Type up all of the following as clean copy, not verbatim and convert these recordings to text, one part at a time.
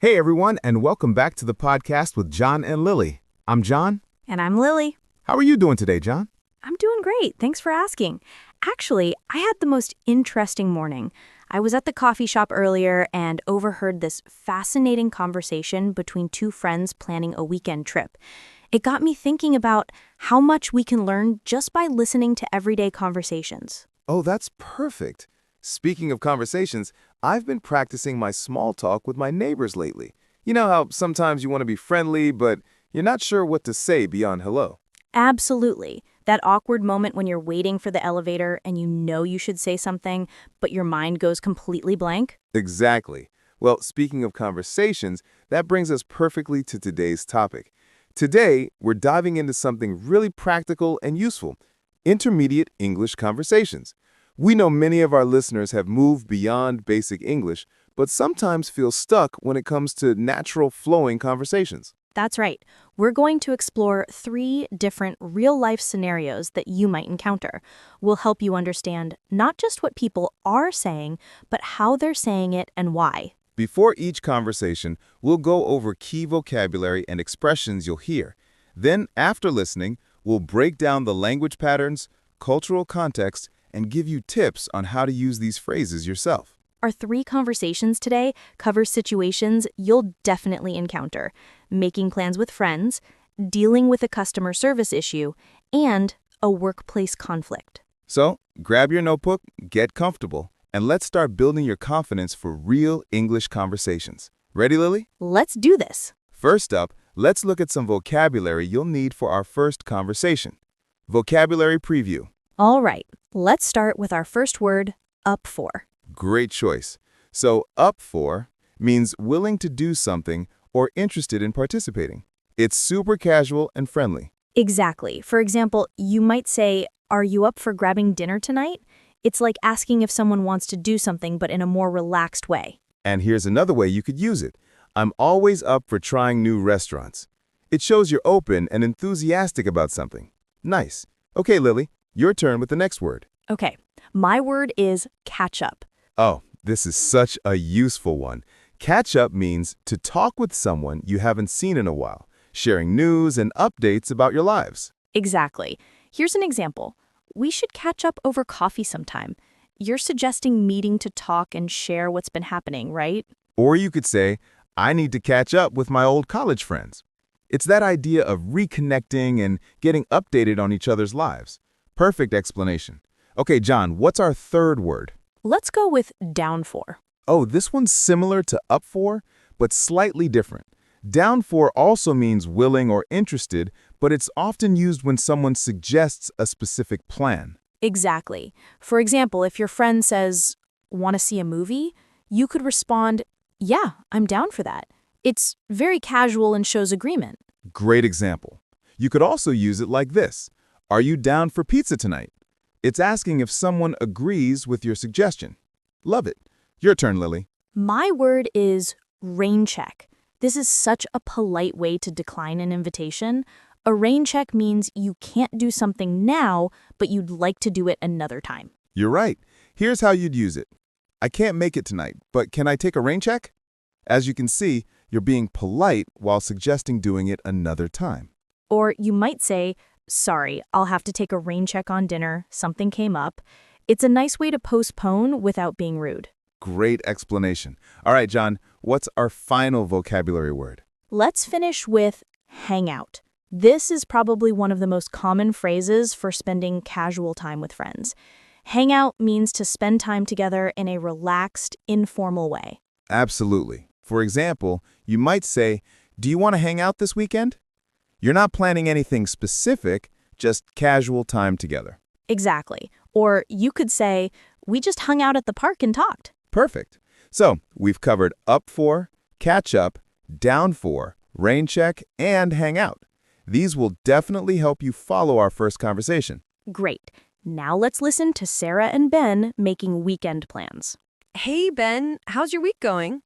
Hey everyone, and welcome back to the podcast with John and Lily. I'm John. And I'm Lily. How are you doing today, John? I'm doing great. Thanks for asking. Actually, I had the most interesting morning. I was at the coffee shop earlier and overheard this fascinating conversation between two friends planning a weekend trip. It got me thinking about how much we can learn just by listening to everyday conversations. Oh, that's perfect. Speaking of conversations, I've been practicing my small talk with my neighbors lately. You know how sometimes you want to be friendly, but you're not sure what to say beyond hello. Absolutely. That awkward moment when you're waiting for the elevator and you know you should say something, but your mind goes completely blank. Exactly. Well, speaking of conversations, that brings us perfectly to today's topic. Today, we're diving into something really practical and useful: intermediate English conversations. We know many of our listeners have moved beyond basic English, but sometimes feel stuck when it comes to natural flowing conversations. That's right. We're going to explore 3 different real-life scenarios that you might encounter. We'll help you understand not just what people are saying, but how they're saying it and why. Before each conversation, we'll go over key vocabulary and expressions you'll hear. Then, after listening, we'll break down the language patterns, cultural context, and give you tips on how to use these phrases yourself. Our 3 conversations today cover situations you'll definitely encounter: making plans with friends, dealing with a customer service issue, and a workplace conflict. So, grab your notebook, get comfortable, and let's start building your confidence for real English conversations. Ready, Lily? Let's do this. First up, let's look at some vocabulary you'll need for our first conversation. Vocabulary preview. All right, let's start with our first word, up for. Great choice. So, up for means willing to do something or interested in participating. It's super casual and friendly. Exactly. For example, you might say, "Are you up for grabbing dinner tonight?" It's like asking if someone wants to do something, but in a more relaxed way. And here's another way you could use it. I'm always up for trying new restaurants. It shows you're open and enthusiastic about something. Nice. Okay, Lily, your turn with the next word. Okay, my word is catch up. Oh, this is such a useful one. Catch up means to talk with someone you haven't seen in a while, sharing news and updates about your lives. Exactly. Here's an example. We should catch up over coffee sometime. You're suggesting meeting to talk and share what's been happening, right? Or you could say, I need to catch up with my old college friends. It's that idea of reconnecting and getting updated on each other's lives. Perfect explanation. Okay, John, what's our third word? Let's go with down for. Oh, this one's similar to up for, but slightly different. Down for also means willing or interested, but it's often used when someone suggests a specific plan. Exactly. For example, if your friend says, "Want to see a movie?" you could respond, "Yeah, I'm down for that." It's very casual and shows agreement. Great example. You could also use it like this: Are you down for pizza tonight? It's asking if someone agrees with your suggestion. Love it. Your turn, Lily. My word is rain check. This is such a polite way to decline an invitation. A rain check means you can't do something now, but you'd like to do it another time. You're right. Here's how you'd use it. I can't make it tonight, but can I take a rain check? As you can see, you're being polite while suggesting doing it another time. Or you might say, "Sorry, I'll have to take a rain check on dinner. Something came up." It's a nice way to postpone without being rude. Great explanation. All right, John, what's our final vocabulary word? Let's finish with hang out. This is probably one of the most common phrases for spending casual time with friends. Hang out means to spend time together in a relaxed, informal way. Absolutely. For example, you might say, do you want to hang out this weekend? You're not planning anything specific, just casual time together. Exactly. Or you could say, "We just hung out at the park and talked." Perfect. So we've covered up for, catch up, down for, rain check, and hang out. These will definitely help you follow our first conversation. Great. Now let's listen to Sarah and Ben making weekend plans. Hey, Ben, how's your week going?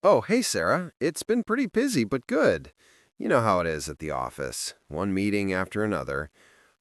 Oh, hey, Sarah. It's been pretty busy, but good. You know how it is at the office. One meeting after another.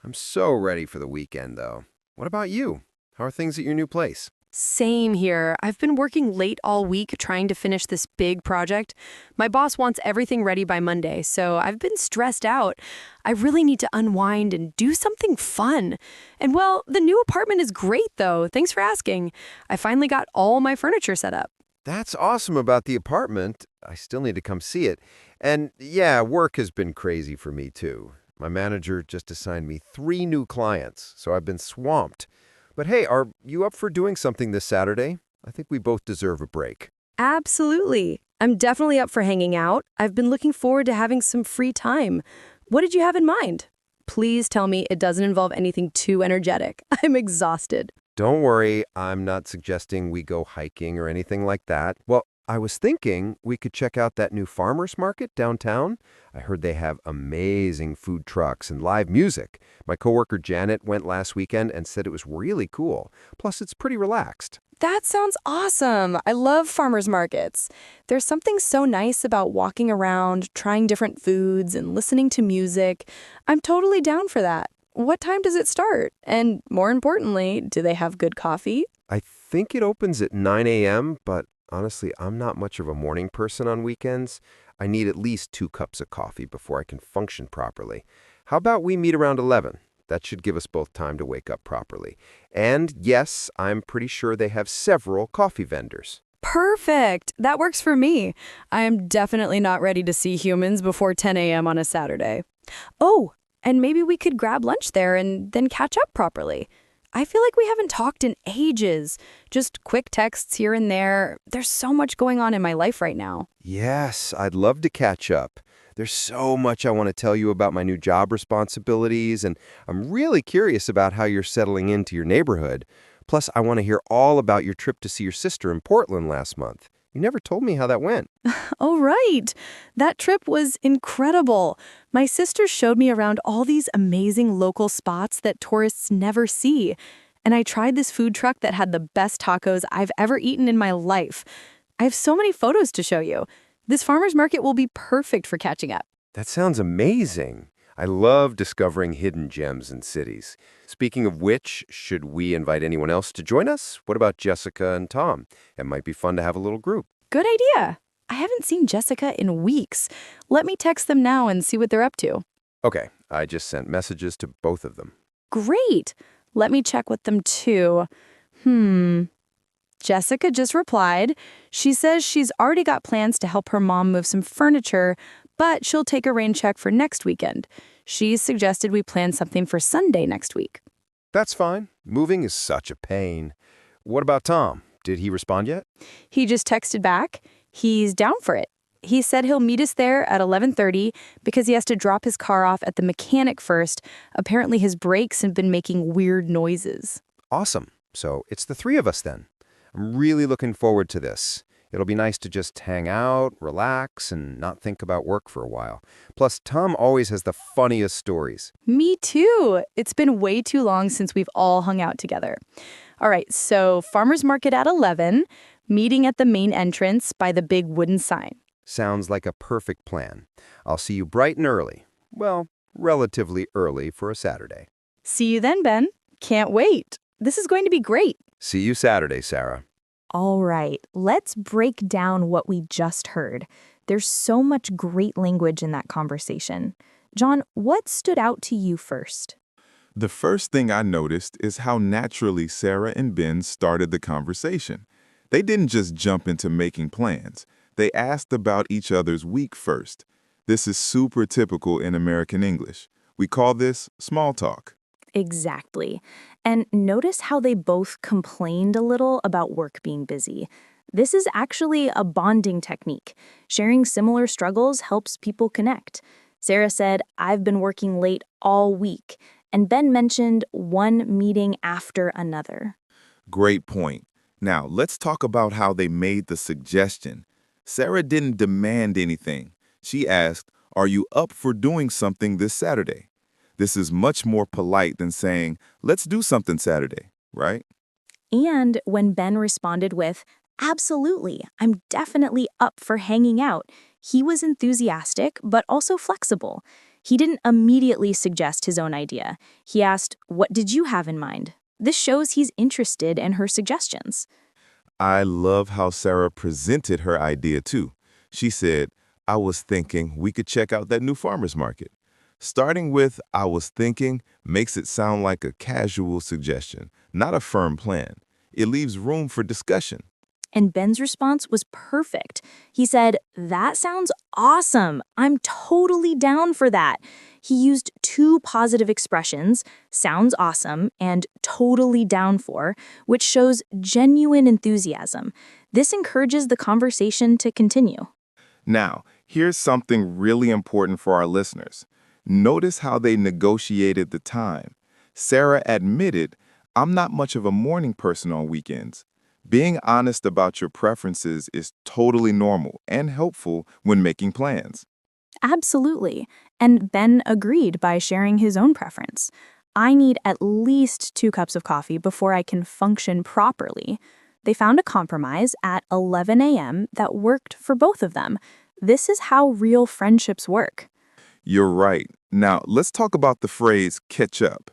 I'm so ready for the weekend, though. What about you? How are things at your new place? Same here. I've been working late all week trying to finish this big project. My boss wants everything ready by Monday, so I've been stressed out. I really need to unwind and do something fun. And well, the new apartment is great though. Thanks for asking. I finally got all my furniture set up. That's awesome about the apartment. I still need to come see it. And yeah, work has been crazy for me too. My manager just assigned me 3 new clients, so I've been swamped. But hey, are you up for doing something this Saturday? I think we both deserve a break. Absolutely. I'm definitely up for hanging out. I've been looking forward to having some free time. What did you have in mind? Please tell me it doesn't involve anything too energetic. I'm exhausted. Don't worry, I'm not suggesting we go hiking or anything like that. Well, I was thinking we could check out that new farmers market downtown. I heard they have amazing food trucks and live music. My coworker Janet went last weekend and said it was really cool. Plus, it's pretty relaxed. That sounds awesome. I love farmers markets. There's something so nice about walking around, trying different foods, and listening to music. I'm totally down for that. What time does it start? And more importantly, do they have good coffee? I think it opens at 9 a.m., but honestly, I'm not much of a morning person on weekends. I need at least 2 cups of coffee before I can function properly. How about we meet around 11? That should give us both time to wake up properly. And yes, I'm pretty sure they have several coffee vendors. Perfect. That works for me. I am definitely not ready to see humans before 10 a.m. on a Saturday. Oh, and maybe we could grab lunch there and then catch up properly. I feel like we haven't talked in ages. Just quick texts here and there. There's so much going on in my life right now. Yes, I'd love to catch up. There's so much I want to tell you about my new job responsibilities, and I'm really curious about how you're settling into your neighborhood. Plus, I want to hear all about your trip to see your sister in Portland last month. You never told me how that went. Oh, right. That trip was incredible. My sister showed me around all these amazing local spots that tourists never see. And I tried this food truck that had the best tacos I've ever eaten in my life. I have so many photos to show you. This farmer's market will be perfect for catching up. That sounds amazing. I love discovering hidden gems in cities. Speaking of which, should we invite anyone else to join us? What about Jessica and Tom? It might be fun to have a little group. Good idea. I haven't seen Jessica in weeks. Let me text them now and see what they're up to. Okay, I just sent messages to both of them. Great. Let me check with them too. Jessica just replied. She says she's already got plans to help her mom move some furniture, but she'll take a rain check for next weekend. She's suggested we plan something for Sunday next week. That's fine. Moving is such a pain. What about Tom? Did he respond yet? He just texted back. He's down for it. He said he'll meet us there at 11:30 because he has to drop his car off at the mechanic first. Apparently his brakes have been making weird noises. Awesome. So it's the 3 of us then. I'm really looking forward to this. It'll be nice to just hang out, relax, and not think about work for a while. Plus, Tom always has the funniest stories. Me too. It's been way too long since we've all hung out together. All right, so farmer's market at 11, meeting at the main entrance by the big wooden sign. Sounds like a perfect plan. I'll see you bright and early. Well, relatively early for a Saturday. See you then, Ben. Can't wait. This is going to be great. See you Saturday, Sarah. All right, let's break down what we just heard. There's so much great language in that conversation. John, what stood out to you first? The first thing I noticed is how naturally Sarah and Ben started the conversation. They didn't just jump into making plans. They asked about each other's week first. This is super typical in American English. We call this small talk. Exactly. And notice how they both complained a little about work being busy. This is actually a bonding technique. Sharing similar struggles helps people connect. Sarah said, "I've been working late all week." And Ben mentioned one meeting after another. Great point. Now, let's talk about how they made the suggestion. Sarah didn't demand anything. She asked, "Are you up for doing something this Saturday?" This is much more polite than saying, "Let's do something Saturday," right? And when Ben responded with, "Absolutely, I'm definitely up for hanging out," he was enthusiastic, but also flexible. He didn't immediately suggest his own idea. He asked, "What did you have in mind?" This shows he's interested in her suggestions. I love how Sarah presented her idea too. She said, I was thinking we could check out that new farmer's market. Starting with I was thinking makes it sound like a casual suggestion, not a firm plan. It leaves room for discussion. And Ben's response was perfect. He said, "That sounds awesome. I'm totally down for that." He used two positive expressions, "sounds awesome" and "totally down for," which shows genuine enthusiasm. This encourages the conversation to continue. Now, here's something really important for our listeners. Notice how they negotiated the time. Sarah admitted, I'm not much of a morning person on weekends. Being honest about your preferences is totally normal and helpful when making plans. Absolutely. And Ben agreed by sharing his own preference. I need at least 2 cups of coffee before I can function properly. They found a compromise at 11 a.m. that worked for both of them. This is how real friendships work. You're right. Now, let's talk about the phrase catch up.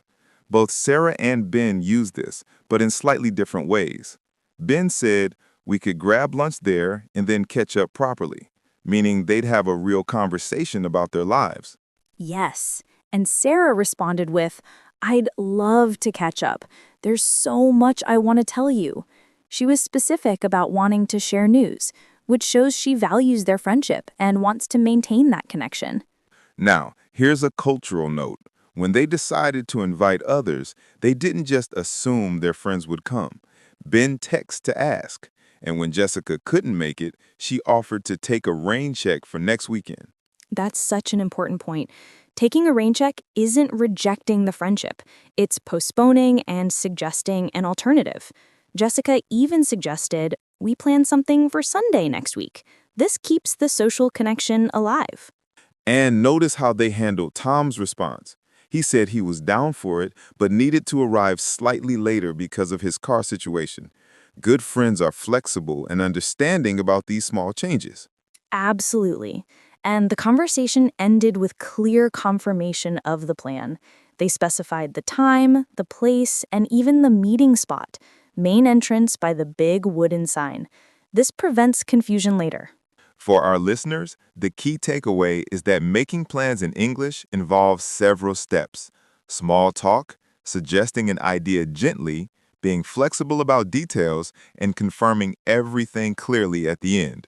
Both Sarah and Ben use this, but in slightly different ways. Ben said we could grab lunch there and then catch up properly, meaning they'd have a real conversation about their lives. Yes. And Sarah responded with, "I'd love to catch up. There's so much I want to tell you." She was specific about wanting to share news, which shows she values their friendship and wants to maintain that connection. Now, here's a cultural note. When they decided to invite others, they didn't just assume their friends would come. Ben texted to ask, and when Jessica couldn't make it, she offered to take a rain check for next weekend. That's such an important point. Taking a rain check isn't rejecting the friendship. It's postponing and suggesting an alternative. Jessica even suggested, "We plan something for Sunday next week." This keeps the social connection alive. And notice how they handled Tom's response. He said he was down for it, but needed to arrive slightly later because of his car situation. Good friends are flexible and understanding about these small changes. Absolutely. And the conversation ended with clear confirmation of the plan. They specified the time, the place, and even the meeting spot, main entrance by the big wooden sign. This prevents confusion later. For our listeners, the key takeaway is that making plans in English involves several steps. Small talk, suggesting an idea gently, being flexible about details, and confirming everything clearly at the end.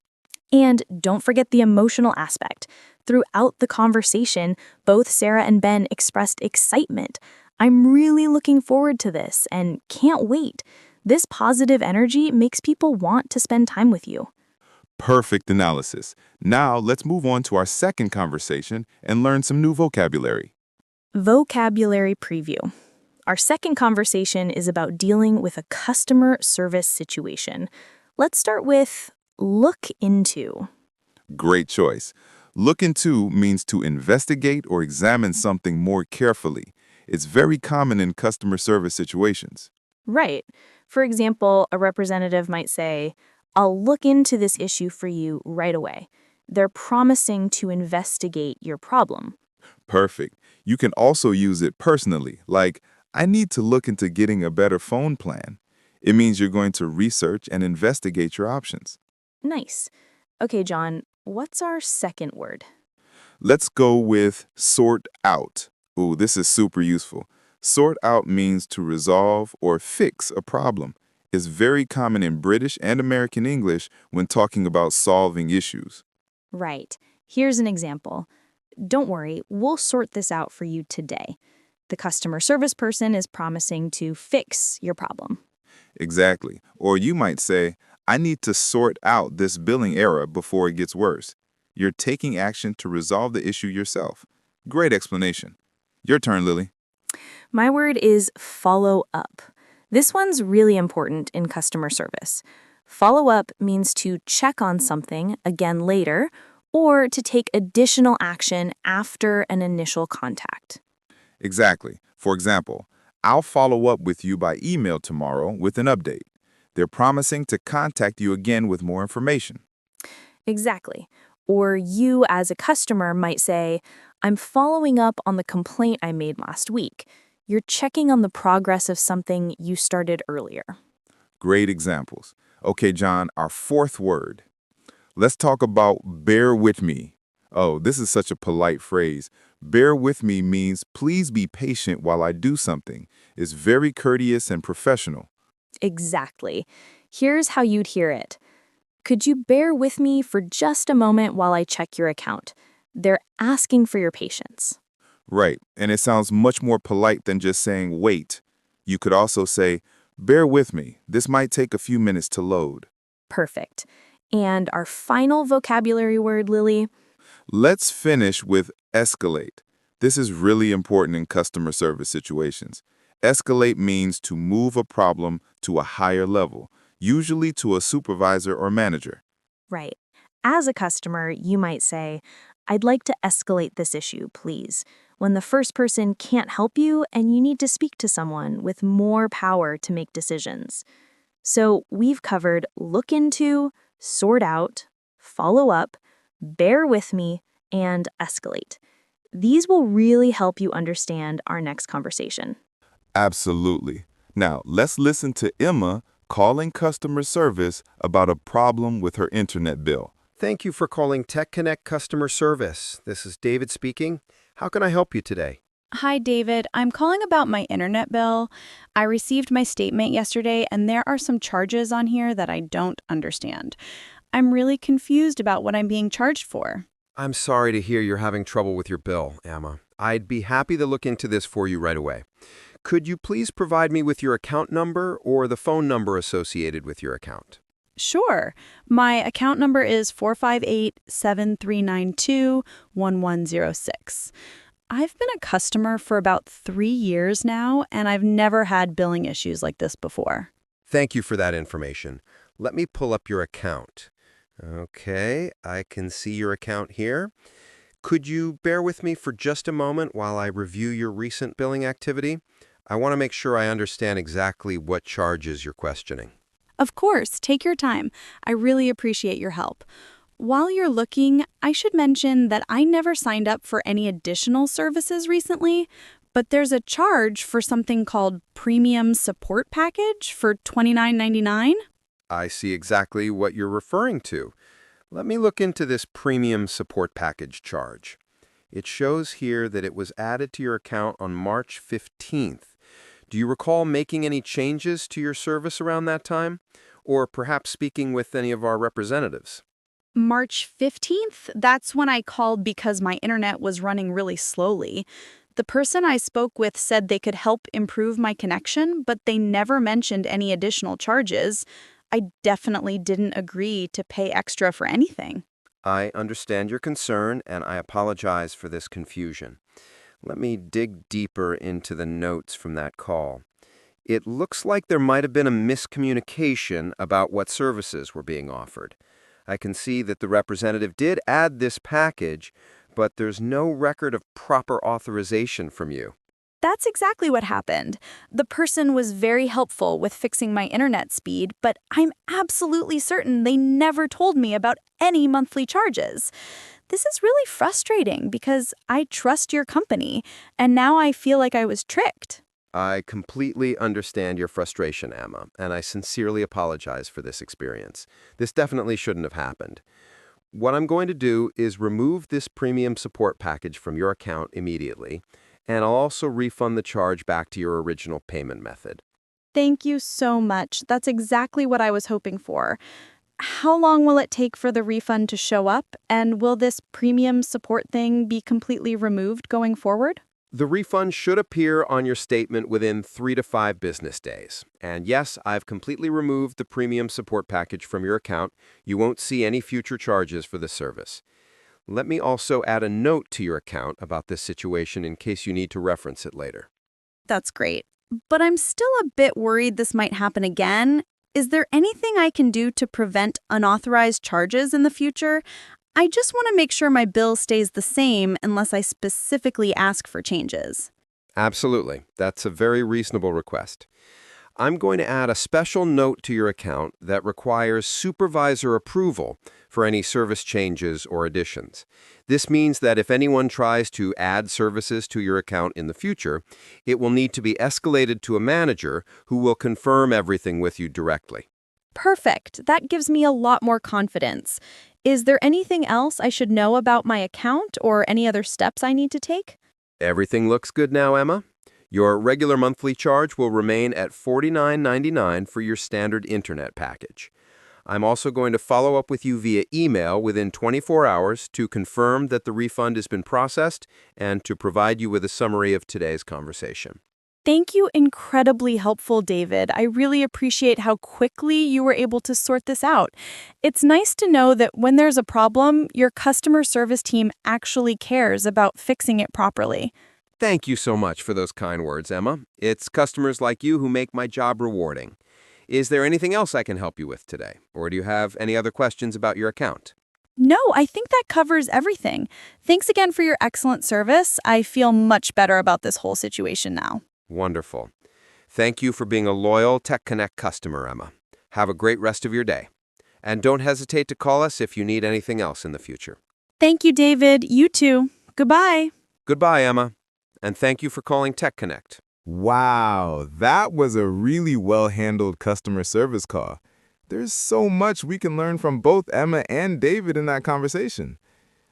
And don't forget the emotional aspect. Throughout the conversation, both Sarah and Ben expressed excitement. "I'm really looking forward to this and can't wait." This positive energy makes people want to spend time with you. Perfect analysis. Now let's move on to our second conversation and learn some new vocabulary. Vocabulary preview. Our second conversation is about dealing with a customer service situation. Let's start with look into. Great choice. Look into means to investigate or examine something more carefully. It's very common in customer service situations. Right. For example, a representative might say, "I'll look into this issue for you right away." They're promising to investigate your problem. Perfect. You can also use it personally, like, I need to look into getting a better phone plan. It means you're going to research and investigate your options. Nice. Okay, John, what's our second word? Let's go with sort out. Ooh, this is super useful. Sort out means to resolve or fix a problem. It's very common in British and American English when talking about solving issues. Right. Here's an example. "Don't worry, we'll sort this out for you today." The customer service person is promising to fix your problem. Exactly. Or you might say, I need to sort out this billing error before it gets worse. You're taking action to resolve the issue yourself. Great explanation. Your turn, Lily. My word is follow up. This one's really important in customer service. Follow up means to check on something again later or to take additional action after an initial contact. Exactly. For example, I'll follow up with you by email tomorrow with an update. They're promising to contact you again with more information. Exactly. Or you, as a customer, might say, "I'm following up on the complaint I made last week. You're checking on the progress of something you started earlier. Great examples. Okay, John, our fourth word. Let's talk about bear with me. Oh, this is such a polite phrase. Bear with me means please be patient while I do something. It's very courteous and professional. Exactly. Here's how you'd hear it. Could you bear with me for just a moment while I check your account? They're asking for your patience. Right, and it sounds much more polite than just saying wait. You could also say, bear with me. This might take a few minutes to load. Perfect. And our final vocabulary word, Lily? Let's finish with escalate. This is really important in customer service situations. Escalate means to move a problem to a higher level, usually to a supervisor or manager. Right. As a customer, you might say, I'd like to escalate this issue, please, when the first person can't help you and you need to speak to someone with more power to make decisions. So we've covered look into, sort out, follow up, bear with me, and escalate. These will really help you understand our next conversation. Absolutely. Now, let's listen to Emma calling customer service about a problem with her internet bill. Thank you for calling Tech Connect customer service. This is David speaking. How can I help you today? Hi, David. I'm calling about my internet bill. I received my statement yesterday, and there are some charges on here that I don't understand. I'm really confused about what I'm being charged for. I'm sorry to hear you're having trouble with your bill, Emma. I'd be happy to look into this for you right away. Could you please provide me with your account number or the phone number associated with your account? Sure. My account number is 458-7392-1106. I've been a customer for about 3 years now, and I've never had billing issues like this before. Thank you for that information. Let me pull up your account. Okay, I can see your account here. Could you bear with me for just a moment while I review your recent billing activity? I want to make sure I understand exactly what charges you're questioning. Of course, take your time. I really appreciate your help. While you're looking, I should mention that I never signed up for any additional services recently, but there's a charge for something called Premium Support Package for $29.99. I see exactly what you're referring to. Let me look into this premium support package charge. It shows here that it was added to your account on March 15th. Do you recall making any changes to your service around that time? Or perhaps speaking with any of our representatives? March 15th? That's when I called because my internet was running really slowly. The person I spoke with said they could help improve my connection, but they never mentioned any additional charges. I definitely didn't agree to pay extra for anything. I understand your concern, and I apologize for this confusion. Let me dig deeper into the notes from that call. It looks like there might have been a miscommunication about what services were being offered. I can see that the representative did add this package, but there's no record of proper authorization from you. That's exactly what happened. The person was very helpful with fixing my internet speed, but I'm absolutely certain they never told me about any monthly charges. This is really frustrating because I trust your company, and now I feel like I was tricked. I completely understand your frustration, Emma, and I sincerely apologize for this experience. This definitely shouldn't have happened. What I'm going to do is remove this premium support package from your account immediately, and I'll also refund the charge back to your original payment method. Thank you so much. That's exactly what I was hoping for. How long will it take for the refund to show up, and will this premium support thing be completely removed going forward? The refund should appear on your statement within 3 to 5 business days. And yes, I've completely removed the premium support package from your account. You won't see any future charges for this service. Let me also add a note to your account about this situation in case you need to reference it later. That's great. But I'm still a bit worried this might happen again. Is there anything I can do to prevent unauthorized charges in the future? I just want to make sure my bill stays the same unless I specifically ask for changes. Absolutely. That's a very reasonable request. I'm going to add a special note to your account that requires supervisor approval for any service changes or additions. This means that if anyone tries to add services to your account in the future, it will need to be escalated to a manager who will confirm everything with you directly. Perfect. That gives me a lot more confidence. Is there anything else I should know about my account or any other steps I need to take? Everything looks good now, Emma? Your regular monthly charge will remain at $49.99 for your standard internet package. I'm also going to follow up with you via email within 24 hours to confirm that the refund has been processed and to provide you with a summary of today's conversation. Thank you. Incredibly helpful, David. I really appreciate how quickly you were able to sort this out. It's nice to know that when there's a problem, your customer service team actually cares about fixing it properly. Thank you so much for those kind words, Emma. It's customers like you who make my job rewarding. Is there anything else I can help you with today? Or do you have any other questions about your account? No, I think that covers everything. Thanks again for your excellent service. I feel much better about this whole situation now. Wonderful. Thank you for being a loyal Tech Connect customer, Emma. Have a great rest of your day. And don't hesitate to call us if you need anything else in the future. Thank you, David. You too. Goodbye. Goodbye, Emma. And thank you for calling Tech Connect. Wow, that was a really well-handled customer service call. There's so much we can learn from both Emma and David in that conversation.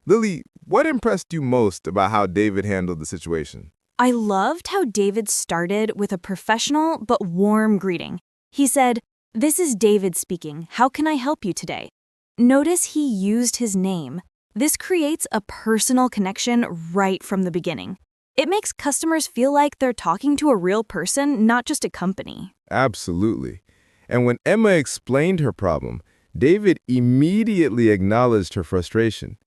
Lily, what impressed you most about how David handled the situation? I loved how David started with a professional but warm greeting. He said, "This is David speaking. How can I help you today?" Notice he used his name. This creates a personal connection right from the beginning. It makes customers feel like they're talking to a real person, not just a company. Absolutely. And when Emma explained her problem, David immediately acknowledged her frustration.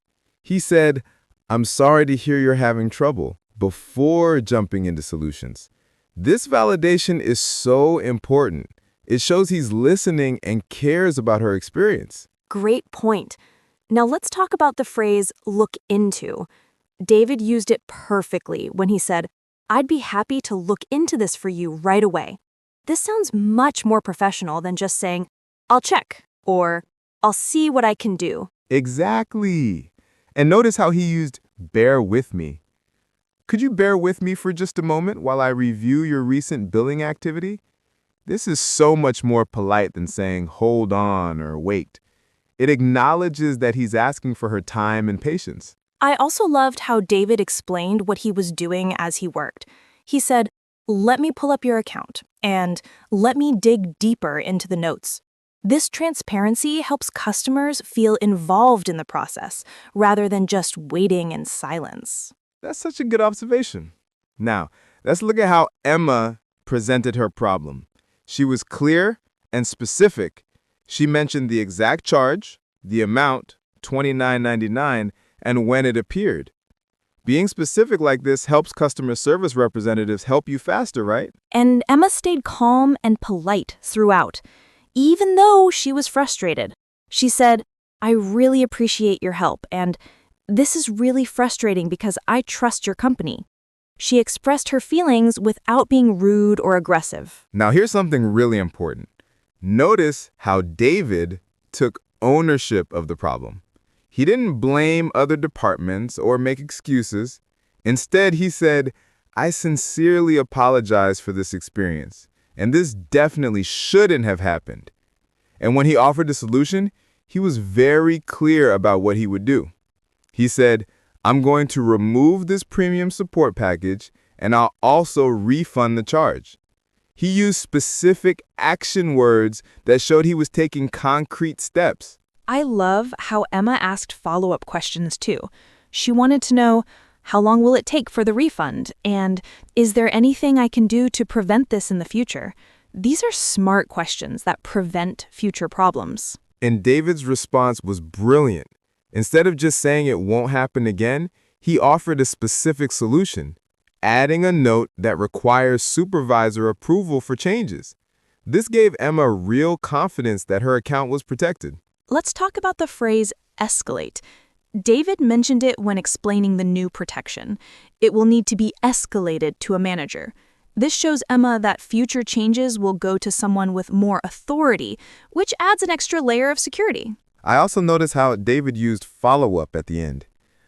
He said, "I'm sorry to hear you're having trouble," before jumping into solutions. This validation is so important. It shows he's listening and cares about her experience. Great point. Now let's talk about the phrase look into. David used it perfectly when he said, "I'd be happy to look into this for you right away." This sounds much more professional than just saying, "I'll check," or "I'll see what I can do." Exactly. And notice how he used bear with me. Could you bear with me for just a moment while I review your recent billing activity? This is so much more polite than saying hold on or wait. It acknowledges that he's asking for her time and patience. I also loved how David explained what he was doing as he worked. He said, "Let me pull up your account," and "let me dig deeper into the notes." This transparency helps customers feel involved in the process, rather than just waiting in silence. That's such a good observation. Now, let's look at how Emma presented her problem. She was clear and specific. She mentioned the exact charge, the amount, $29.99, and when it appeared. Being specific like this helps customer service representatives help you faster, right? And Emma stayed calm and polite throughout, even though she was frustrated. She said, "I really appreciate your help, and this is really frustrating because I trust your company." She expressed her feelings without being rude or aggressive. Now, here's something really important. Notice how David took ownership of the problem. He didn't blame other departments or make excuses. Instead, he said, "I sincerely apologize for this experience, and this definitely shouldn't have happened." And when he offered a solution, he was very clear about what he would do. He said, "I'm going to remove this premium support package, and I'll also refund the charge." He used specific action words that showed he was taking concrete steps. I love how Emma asked follow-up questions too. She wanted to know, how long will it take for the refund? And is there anything I can do to prevent this in the future? These are smart questions that prevent future problems. And David's response was brilliant. Instead of just saying it won't happen again, he offered a specific solution, adding a note that requires supervisor approval for changes. This gave Emma real confidence that her account was protected. Let's talk about the phrase escalate. David mentioned it when explaining the new protection. It will need to be escalated to a manager. This shows Emma that future changes will go to someone with more authority, which adds an extra layer of security. I also notice how David used follow-up at the end.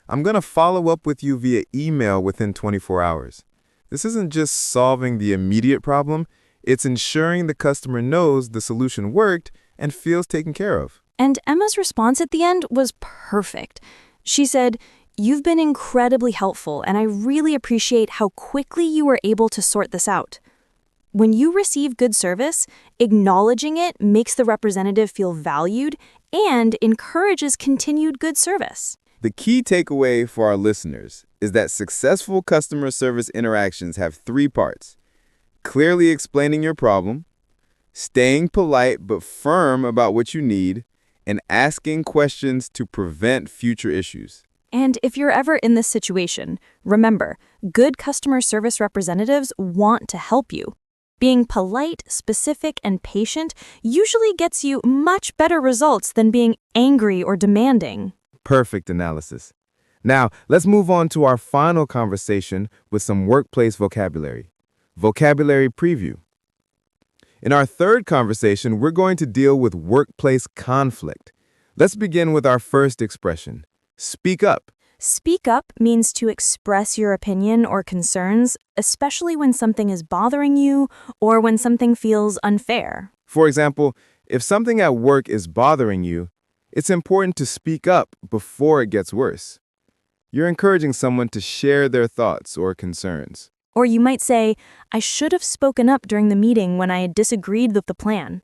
I'm going to follow up with you via email within 24 hours. This isn't just solving the immediate problem, it's ensuring the customer knows the solution worked and feels taken care of. And Emma's response at the end was perfect. She said, "You've been incredibly helpful, and I really appreciate how quickly you were able to sort this out." When you receive good service, acknowledging it makes the representative feel valued and encourages continued good service. The key takeaway for our listeners is that successful customer service interactions have three parts: clearly explaining your problem, staying polite but firm about what you need, and asking questions to prevent future issues. And if you're ever in this situation, remember, good customer service representatives want to help you. Being polite, specific, and patient usually gets you much better results than being angry or demanding. Perfect analysis. Now, let's move on to our final conversation with some workplace vocabulary. Vocabulary preview. In our third conversation, we're going to deal with workplace conflict. Let's begin with our first expression, speak up. Speak up means to express your opinion or concerns, especially when something is bothering you or when something feels unfair. For example, if something at work is bothering you, it's important to speak up before it gets worse. You're encouraging someone to share their thoughts or concerns. Or you might say, "I should have spoken up during the meeting when I disagreed with the plan."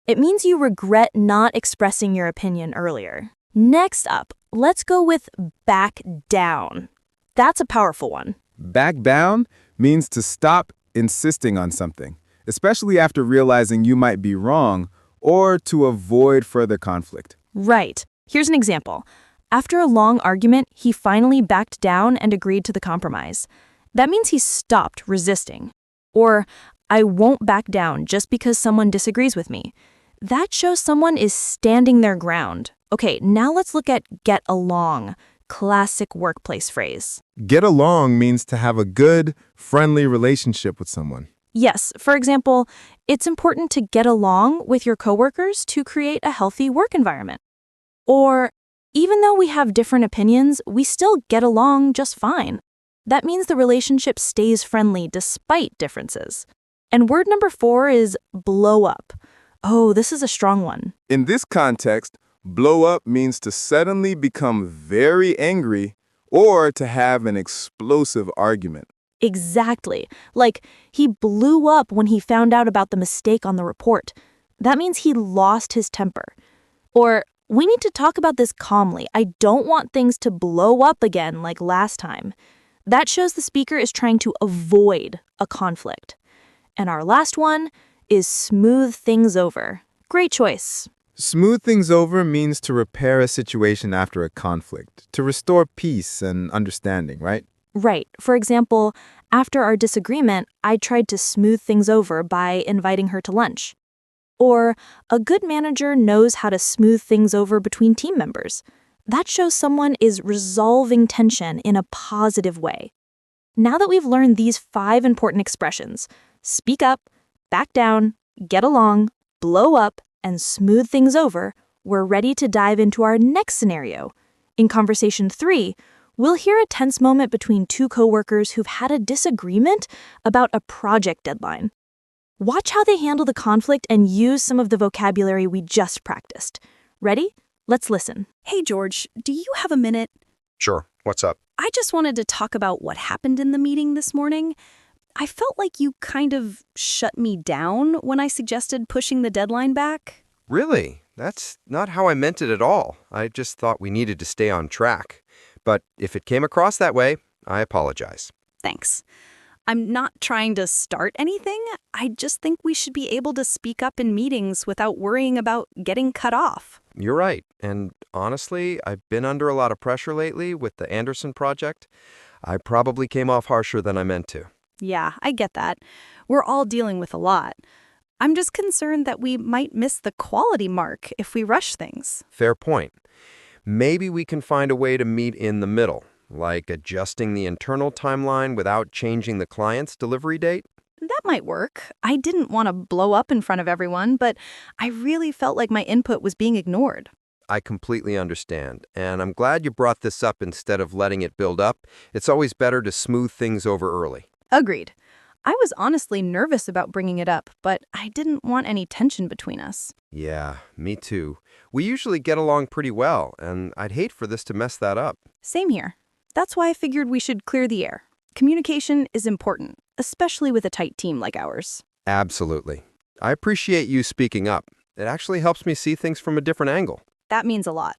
It means you regret not expressing your opinion earlier. Next up, let's go with back down. That's a powerful one. Back down means to stop insisting on something, especially after realizing you might be wrong or to avoid further conflict. Right. Here's an example. After a long argument, he finally backed down and agreed to the compromise. That means he stopped resisting. Or, "I won't back down just because someone disagrees with me." That shows someone is standing their ground. Okay, now let's look at get along. Classic workplace phrase. Get along means to have a good, friendly relationship with someone. Yes, for example, it's important to get along with your coworkers to create a healthy work environment. Or, even though we have different opinions, we still get along just fine. That means the relationship stays friendly despite differences. And word number 4 is blow up. Oh, this is a strong one. In this context, blow up means to suddenly become very angry or to have an explosive argument. Exactly. Like, he blew up when he found out about the mistake on the report. That means he lost his temper. Or, we need to talk about this calmly. I don't want things to blow up again like last time. That shows the speaker is trying to avoid a conflict. And our last one is smooth things over. Great choice. Smooth things over means to repair a situation after a conflict, to restore peace and understanding, right? Right. For example, after our disagreement, I tried to smooth things over by inviting her to lunch. Or, a good manager knows how to smooth things over between team members. That shows someone is resolving tension in a positive way. Now that we've learned these 5 important expressions, speak up, back down, get along, blow up, and smooth things over, we're ready to dive into our next scenario. In conversation 3, we'll hear a tense moment between 2 coworkers who've had a disagreement about a project deadline. Watch how they handle the conflict and use some of the vocabulary we just practiced. Ready? Let's listen. Hey, George, do you have a minute? Sure. What's up? I just wanted to talk about what happened in the meeting this morning. I felt like you kind of shut me down when I suggested pushing the deadline back. Really? That's not how I meant it at all. I just thought we needed to stay on track. But if it came across that way, I apologize. Thanks. I'm not trying to start anything. I just think we should be able to speak up in meetings without worrying about getting cut off. You're right. And honestly, I've been under a lot of pressure lately with the Anderson project. I probably came off harsher than I meant to. Yeah, I get that. We're all dealing with a lot. I'm just concerned that we might miss the quality mark if we rush things. Fair point. Maybe we can find a way to meet in the middle, like adjusting the internal timeline without changing the client's delivery date? that might work. I didn't want to blow up in front of everyone, but I really felt like my input was being ignored. I completely understand, and I'm glad you brought this up instead of letting it build up. It's always better to smooth things over early. Agreed. I was honestly nervous about bringing it up, but I didn't want any tension between us. Yeah, me too. We usually get along pretty well, and I'd hate for this to mess that up. Same here. That's why I figured we should clear the air. Communication is important, especially with a tight team like ours. Absolutely. I appreciate you speaking up. It actually helps me see things from a different angle. That means a lot.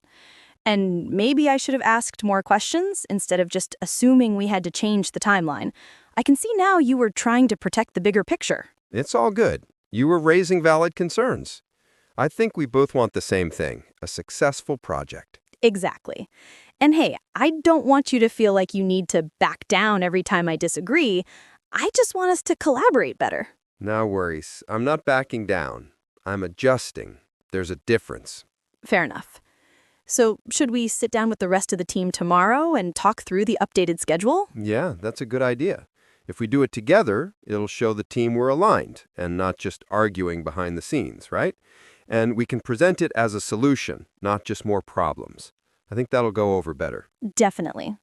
And maybe I should have asked more questions instead of just assuming we had to change the timeline. I can see now you were trying to protect the bigger picture. It's all good. You were raising valid concerns. I think we both want the same thing, a successful project. Exactly. And hey, I don't want you to feel like you need to back down every time I disagree. I just want us to collaborate better. No worries. I'm not backing down. I'm adjusting. There's a difference. Fair enough. So, should we sit down with the rest of the team tomorrow and talk through the updated schedule? Yeah, that's a good idea. If we do it together, it'll show the team we're aligned and not just arguing behind the scenes, right? And we can present it as a solution, not just more problems. I think that'll go over better. Definitely.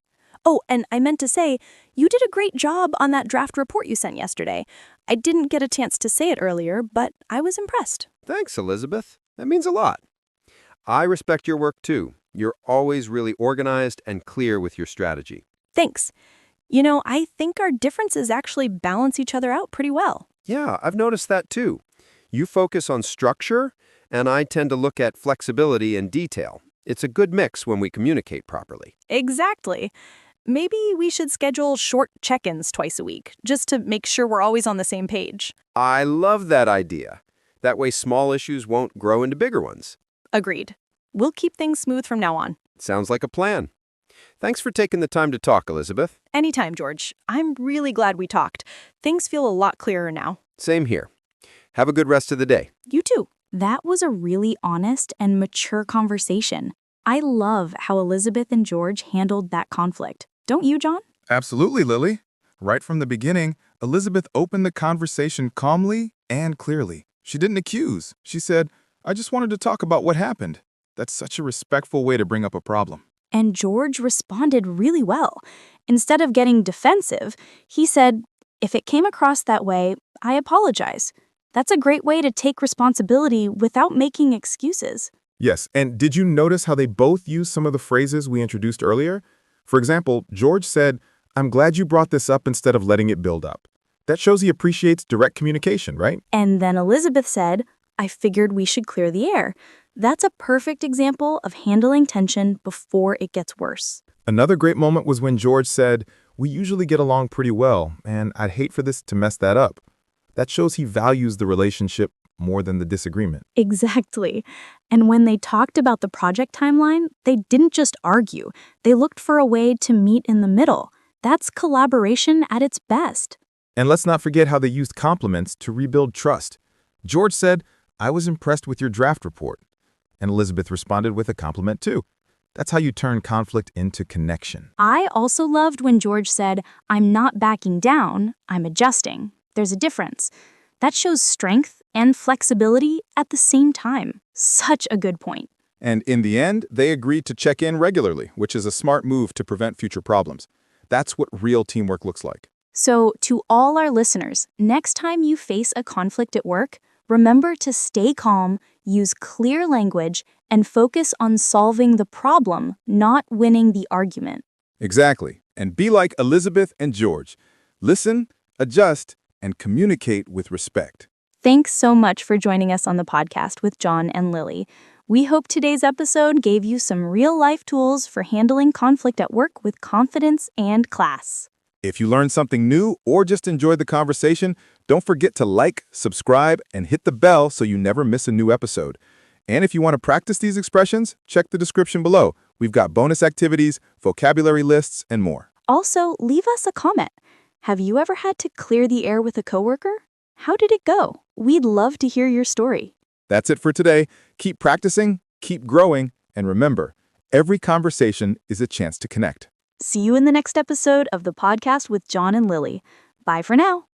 Oh, and I meant to say, you did a great job on that draft report you sent yesterday. I didn't get a chance to say it earlier, but I was impressed. Thanks, Elizabeth. That means a lot. I respect your work too. You're always really organized and clear with your strategy. Thanks. I think our differences actually balance each other out pretty well. Yeah, I've noticed that too. You focus on structure, and I tend to look at flexibility and detail. It's a good mix when we communicate properly. Exactly. Maybe we should schedule short check-ins twice a week, just to make sure we're always on the same page. I love that idea. That way small issues won't grow into bigger ones. Agreed. We'll keep things smooth from now on. Sounds like a plan. Thanks for taking the time to talk, Elizabeth. Anytime, George. I'm really glad we talked. Things feel a lot clearer now. Same here. Have a good rest of the day. You too. That was a really honest and mature conversation. I love how Elizabeth and George handled that conflict. Don't you, John? Absolutely, Lily. Right from the beginning, Elizabeth opened the conversation calmly and clearly. She didn't accuse. She said, I just wanted to talk about what happened. That's such a respectful way to bring up a problem. And George responded really well. Instead of getting defensive, he said, if it came across that way, I apologize. That's a great way to take responsibility without making excuses. Yes, and did you notice how they both used some of the phrases we introduced earlier? For example, George said, I'm glad you brought this up instead of letting it build up. That shows he appreciates direct communication, right? And then Elizabeth said, I figured we should clear the air. That's a perfect example of handling tension before it gets worse. Another great moment was when George said, we usually get along pretty well, and I'd hate for this to mess that up. That shows he values the relationship more than the disagreement. Exactly. And when they talked about the project timeline, they didn't just argue. They looked for a way to meet in the middle. That's collaboration at its best. And let's not forget how they used compliments to rebuild trust. George said, I was impressed with your draft report. And Elizabeth responded with a compliment too. That's how you turn conflict into connection. I also loved when George said, I'm not backing down, I'm adjusting. There's a difference. That shows strength and flexibility at the same time. Such a good point. And in the end, they agreed to check in regularly, which is a smart move to prevent future problems. That's what real teamwork looks like. So, to all our listeners, next time you face a conflict at work, remember to stay calm, use clear language, and focus on solving the problem, not winning the argument. Exactly. And be like Elizabeth and George. Listen, adjust, and communicate with respect. Thanks so much for joining us on the podcast with John and Lily. We hope today's episode gave you some real-life tools for handling conflict at work with confidence and class. If you learned something new or just enjoyed the conversation, don't forget to like, subscribe, and hit the bell so you never miss a new episode. And if you want to practice these expressions, check the description below. We've got bonus activities, vocabulary lists, and more. Also, leave us a comment. Have you ever had to clear the air with a coworker? How did it go? We'd love to hear your story. That's it for today. Keep practicing, keep growing, and remember, every conversation is a chance to connect. See you in the next episode of the podcast with John and Lily. Bye for now.